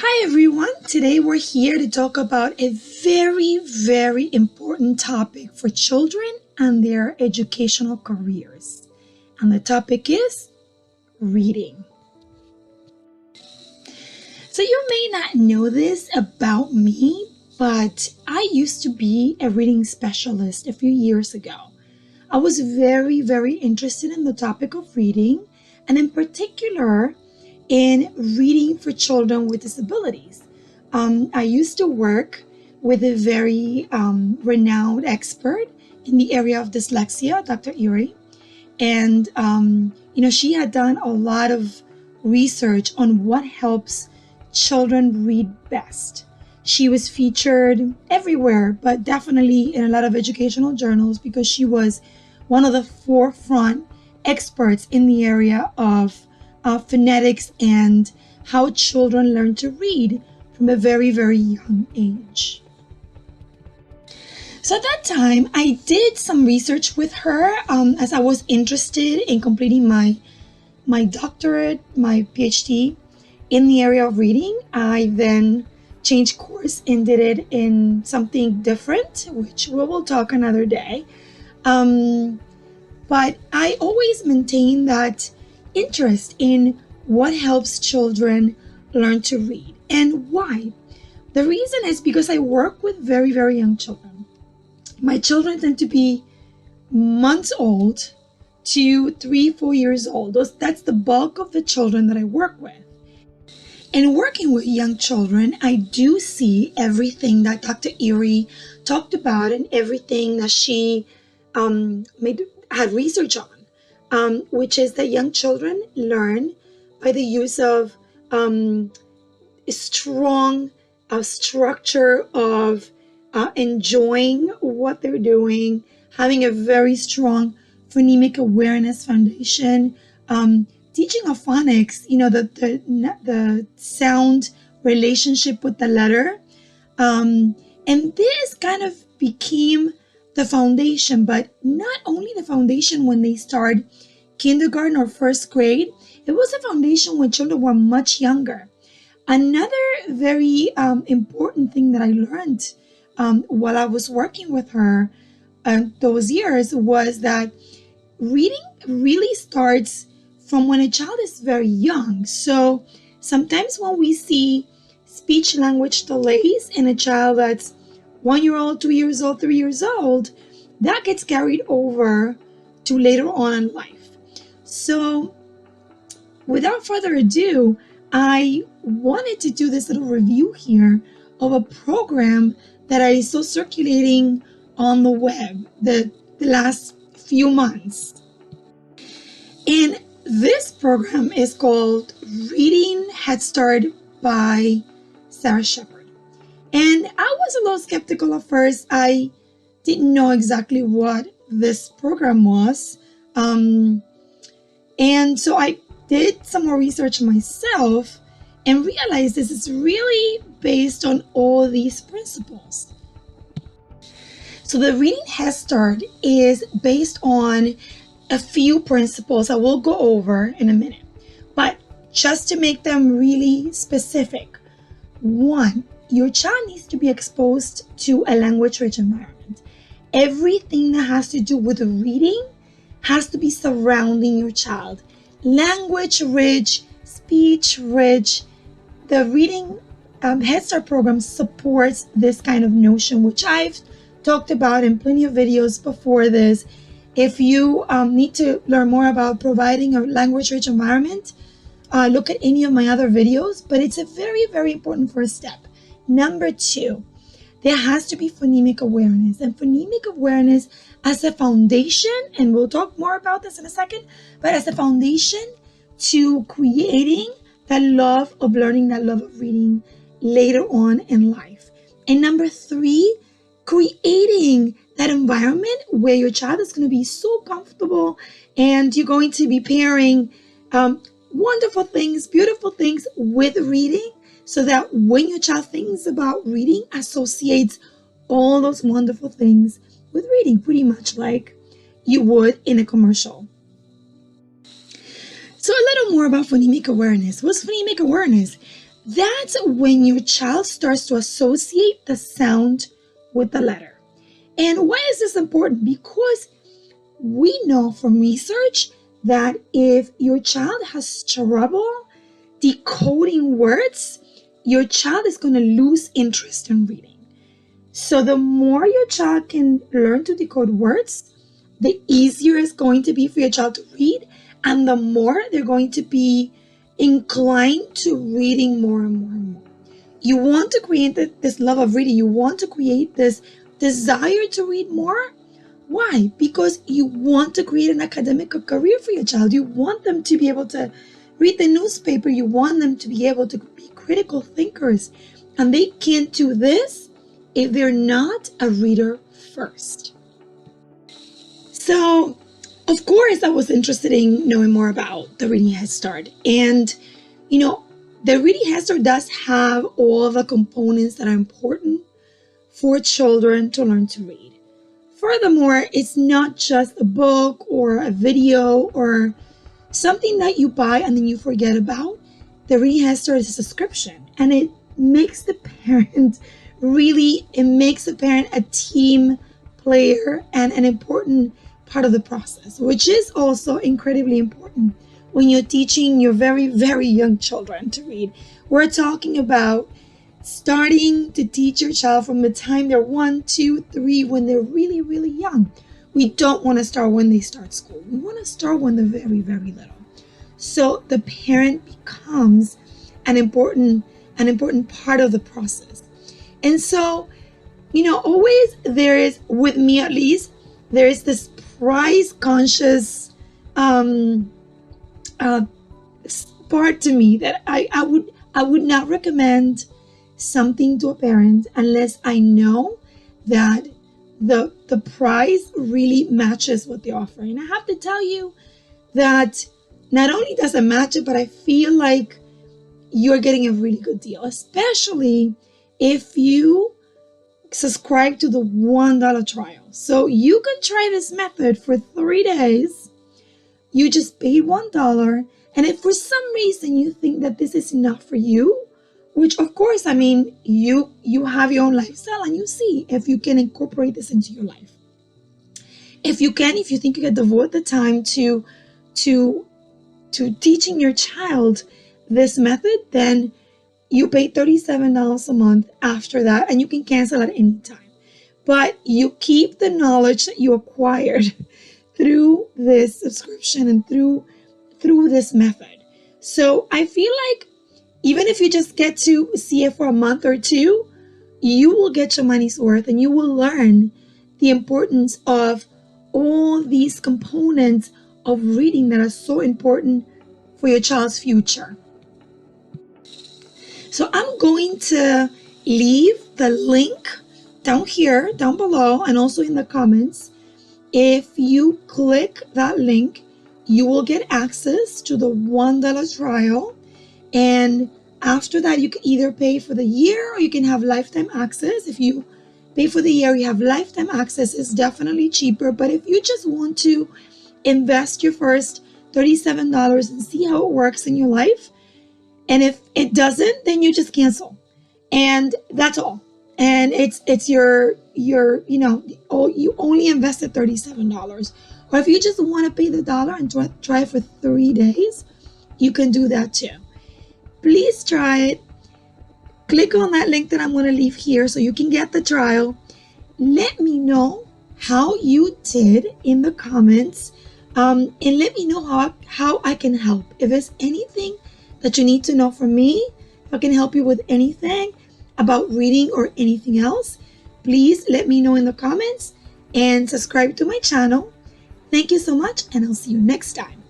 Hi everyone, today we're here to talk about a very important topic for children and their educational careers. And the topic is reading. So you may not know this about me, but I used to be a reading specialist a few years ago. I was very interested in the topic of reading, and in particular, in reading for children with disabilities. I used to work with a very renowned expert in the area of dyslexia, Dr. Ellie, and she had done a lot of research on what helps children read best. She was featured everywhere, but definitely in a lot of educational journals because she was one of the forefront experts in the area of phonetics and how children learn to read from a very young age. So at that time, I did some research with her as I was interested in completing my doctorate, my PhD in the area of reading. I then changed course and did it in something different, which we will talk another day. But I always maintain that interest in what helps children learn to read. And why? The reason is because I work with very young children. My children tend to be months old to 3-4 years old. That's the bulk of the children that I work with. And working with young children, I do see everything that Dr. Ellie talked about and everything that she had research on, which is that young children learn by the use of strong structure of enjoying what they're doing, having a very strong phonemic awareness foundation, teaching of phonics, the sound relationship with the letter. And this kind of became the foundation, but not only the foundation when they start kindergarten or first grade, it was a foundation when children were much younger. Another very important thing that I learned while I was working with her those years was that reading really starts from when a child is very young. So sometimes when we see speech language delays in a child that's 1 year old, 2 years old, 3 years old, that gets carried over to later on in life. So without further ado, I wanted to do this little review here of a program that I saw circulating on the web the last few months. And this program is called Reading Head Start by Shepard. And I was a little skeptical at first. I didn't know exactly what this program was. And so I did some more research myself and realized this is really based on all these principles. So the Reading Head Start is based on a few principles I will go over in a minute. But just to make them really specific, 1, your child needs to be exposed to a language-rich environment. Everything that has to do with reading has to be surrounding your child. Language-rich, speech-rich. The Reading Head Start program supports this kind of notion, which I've talked about in plenty of videos before this. If you need to learn more about providing a language-rich environment, look at any of my other videos, but it's a very important first step. Number 2, there has to be phonemic awareness, and phonemic awareness as a foundation, and we'll talk more about this in a second, but as a foundation to creating that love of learning, that love of reading later on in life. And number 3, creating that environment where your child is going to be so comfortable and you're going to be pairing wonderful things, beautiful things with reading, so that when your child thinks about reading, associates all those wonderful things with reading, pretty much like you would in a commercial. So a little more about phonemic awareness. What's phonemic awareness? That's when your child starts to associate the sound with the letter. And why is this important? Because we know from research that if your child has trouble decoding words, your child is going to lose interest in reading. So the more your child can learn to decode words, the easier it's going to be for your child to read, and the more they're going to be inclined to reading more and more and more. You want to create this love of reading. You want to create this desire to read more. Why? Because you want to create an academic career for your child. You want them to be able to read the newspaper. You want them to be able to be critical thinkers. And they can't do this if they're not a reader first. So, of course, I was interested in knowing more about the Reading Head Start. And, the Reading Head Start does have all the components that are important for children to learn to read. Furthermore, it's not just a book or a video or something that you buy and then you forget about. The Reading Head Start is a subscription, and it makes the parent a team player and an important part of the process, which is also incredibly important when you're teaching your very, very young children to read. We're talking about starting to teach your child from the time they're 1, 2, 3, when they're really, really young. We don't want to start when they start school. We want to start when they're very, very little. So the parent becomes an important part of the process. And so, always there is, with me at least, there is this prize conscious part to me that I would not recommend something to a parent unless I know that the price really matches what they're offering. I have to tell you that not only does it match it, but I feel like you're getting a really good deal, especially if you subscribe to the $1 trial. So you can try this method for 3 days. You just paid $1. And if for some reason you think that this is enough for you, which of course, you have your own lifestyle and you see if you can incorporate this into your life. If you think you can devote the time to teaching your child this method, then you pay $37 a month after that, and you can cancel at any time. But you keep the knowledge that you acquired through this subscription and through this method. So I feel like even if you just get to see it for a month or two, you will get your money's worth, and you will learn the importance of all these components of reading that are so important for your child's future. So I'm going to leave the link down here, down below, and also in the comments. If you click that link, you will get access to the $1 trial. And after that, you can either pay for the year or you can have lifetime access. If you pay for the year, you have lifetime access. It's definitely cheaper. But if you just want to invest your first $37 and see how it works in your life, and if it doesn't, then you just cancel. And that's all. And it's your you only invested $37. Or if you just want to pay the $1 and try for 3 days, you can do that too. Please try it. Click on that link that I'm going to leave here so you can get the trial. Let me know how you did in the comments. And let me know how I can help. If there's anything that you need to know from me, if I can help you with anything about reading or anything else, please let me know in the comments and subscribe to my channel. Thank you so much, and I'll see you next time.